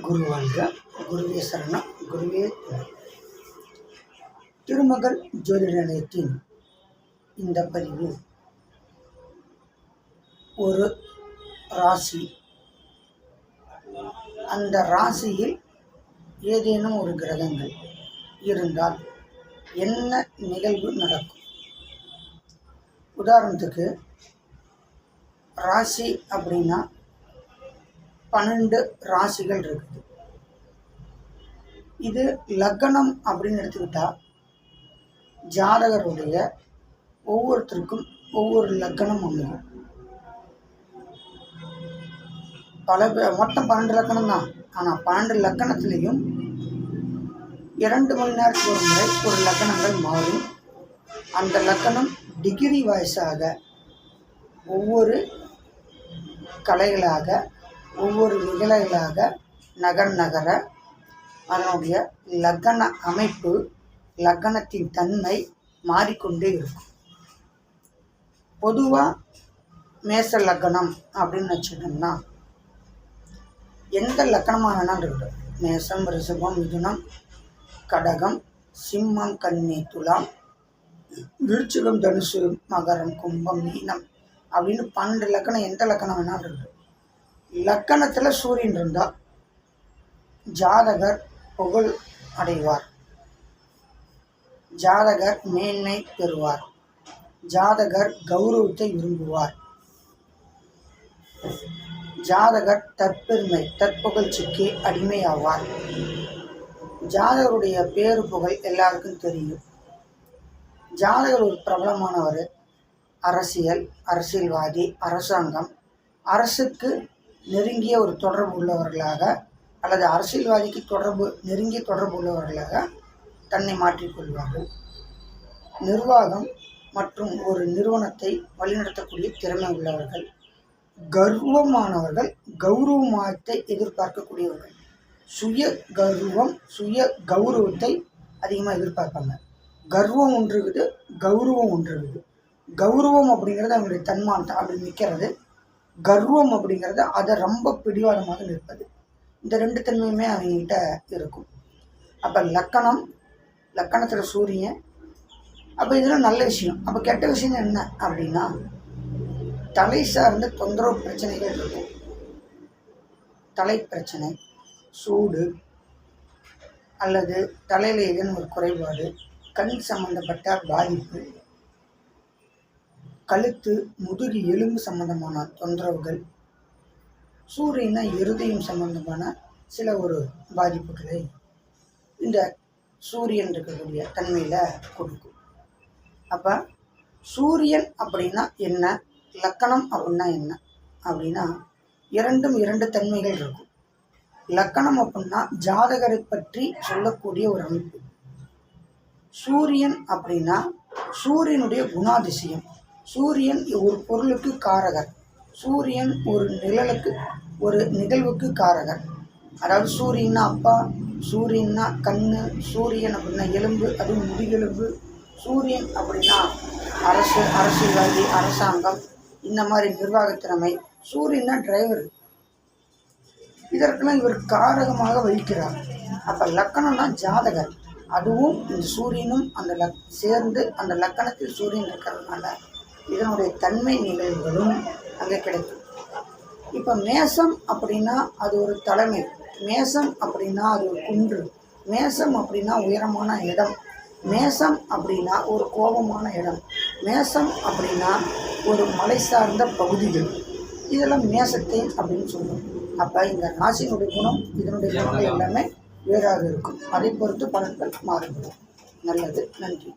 குரு வாழ்க, குருவே சரணம், குருவே துணை. திருமகள் ஜோதிட நிலையத்தின் இந்த பதிவு ஒரு ராசி, அந்த ராசியில் ஏதேனும் ஒரு கிரகங்கள் இருந்தால் என்ன நிகழ்வு நடக்கும்? உதாரணத்துக்கு ராசி அப்படின்னா 12 ராசிகள் இருக்குது. இது லக்னம் அப்படின்னு எடுத்துக்கிட்டா ஜாதகருடைய ஒவ்வொருத்தருக்கும் ஒவ்வொரு லக்னம் அமையும். மொத்தம் 12 லக்கணம் தான். ஆனால் 12 லக்கணத்துலேயும் 2 மணி நேரத்துக்கு ஒரு முறை ஒரு லக்கணங்கள் மாறும். அந்த லக்கணம் டிகிரி வாய்ஸாக ஒவ்வொரு கலைகளாக ஒவ்வொரு நிகழ்களாக நகர அதனுடைய லக்கண அமைப்பு, லக்கணத்தின் தன்மை மாறிக்கொண்டே இருக்கும். பொதுவாக மேச லக்கணம் அப்படின்னு வச்சுட்டோம்னா எந்த லக்கணமாக வேணாலும் இருக்கட்டும், மேசம், ரிஷபம், மிதுனம், கடகம், சிம்மம், கன்னி, துலாம், விருச்சிகம், தனுசு, மகரம், கும்பம், மீனம் அப்படின்னு 12 லக்கணம் எந்த லக்கணம் வேணாலும் இருக்கட்டும். லக்கணத்தில் சூரியன் இருந்தால் ஜாதகர் புகழ் அடைவார், ஜாதகர் மேன்மை பெறுவார், ஜாதகர் கௌரவத்தை விரும்புவார், ஜாதகர் தற்பெருமை தற்புகழ்ச்சிக்கு அடிமையாவார். ஜாதகருடைய பேரு புகழ் எல்லாருக்கும் தெரியும். ஜாதகர் ஒரு பிரபலமானவர், அரசியல்வாதி, அரசாங்கம், அரசுக்கு நெருங்கிய ஒரு தொடர்பு உள்ளவர்களாக அல்லது அரசியல்வாதிக்கு நெருங்கிய தொடர்பு உள்ளவர்களாக தன்னை மாற்றிக்கொள்வார்கள். நிர்வாகம் மற்றும் ஒரு நிறுவனத்தை வழிநடத்தக்கூடிய திறமை உள்ளவர்கள், கர்வமானவர்கள், கௌரவத்தை எதிர்பார்க்கக்கூடியவர்கள், சுய கர்வம் சுய கௌரவத்தை அதிகமாக எதிர்பார்ப்பாங்க. கர்வம் ஒன்று இருக்குது, கௌரவம் ஒன்று இருக்குது. கௌரவம் அப்படிங்கிறது அவங்களுடைய தன்மானத்தை அப்படி நிற்கிறது, கர்வம் அப்படிங்கிறது அதை ரொம்ப பிடிவாதமாக நிற்பது. இந்த 2 தன்மையுமே அவங்ககிட்ட இருக்கும். அப்போ லக்கணத்தில் சூரியன். அப்போ இதெல்லாம் நல்ல விஷயம். அப்போ கெட்ட விஷயம் என்ன அப்படின்னா தலை சார்ந்த தொந்தரவு பிரச்சனைகள் இருக்கும். தலை பிரச்சனை, சூடு அல்லது தலையில் ஏதேனும் ஒரு குறைபாடு, கண் சம்பந்தப்பட்ட பாதிப்பு, கழுத்து முதுகு எலும்பு சம்பந்தமான தொந்தரவுகள், சூரியனை இருதயம் சம்பந்தமான சில ஒரு பாதிப்புகளை இந்த சூரியன் இருக்கக்கூடிய தன்மையில் கொடுக்கும். அப்போ சூரியன் அப்படின்னா என்ன, லக்கணம் அப்படின்னா என்ன அப்படின்னா 2 தன்மைகள் இருக்கும். லக்கணம் அப்படின்னா ஜாதகரை பற்றி சொல்லக்கூடிய ஒரு அமைப்பு. சூரியன் அப்படின்னா சூரியனுடைய குணாதிசயம். சூரியன் ஒரு பொருளுக்கு காரகர், சூரியன் ஒரு நிகழ்வுக்கு காரகர். அதாவது சூரியன்னா அப்பா, சூரியன்னா கண்ணு, சூரியன் அப்படின்னா எலும்பு, அதுவும் முதுகெலும்பு. சூரியன் அப்படின்னா அரசியல்வாதி, அரசாங்கம், இந்த மாதிரி நிர்வாகத்திறமை. சூரியன்னா டிரைவர். இதற்கெல்லாம் இவர் காரகமாக வகிக்கிறார். அப்போ லக்கணம்னா ஜாதகர். அதுவும் இந்த சூரியனும் சேர்ந்து அந்த லக்கணத்தில் சூரியன் இருக்கிறதுனால இதனுடைய தன்மை நிகழ்வுகளும் அங்கே கிடைக்கும். இப்போ மேசம் அப்படின்னா அது ஒரு தலைமை, மேசம் அப்படின்னா அது ஒரு குன்று, மேசம் அப்படின்னா உயரமான இடம், மேசம் அப்படின்னா ஒரு கோபமான இடம், மேசம் அப்படின்னா ஒரு மலை சார்ந்த பகுதிகள். இதெல்லாம் மேசத்தை அப்படின்னு சொல்லுவோம். அப்போ இந்த ராசியினுடைய குணம், இதனுடைய குணங்கள் எல்லாமே வேறாக இருக்கும். அதை பொறுத்து பலன்கள் மாறுபடும். நல்லது, நன்றி.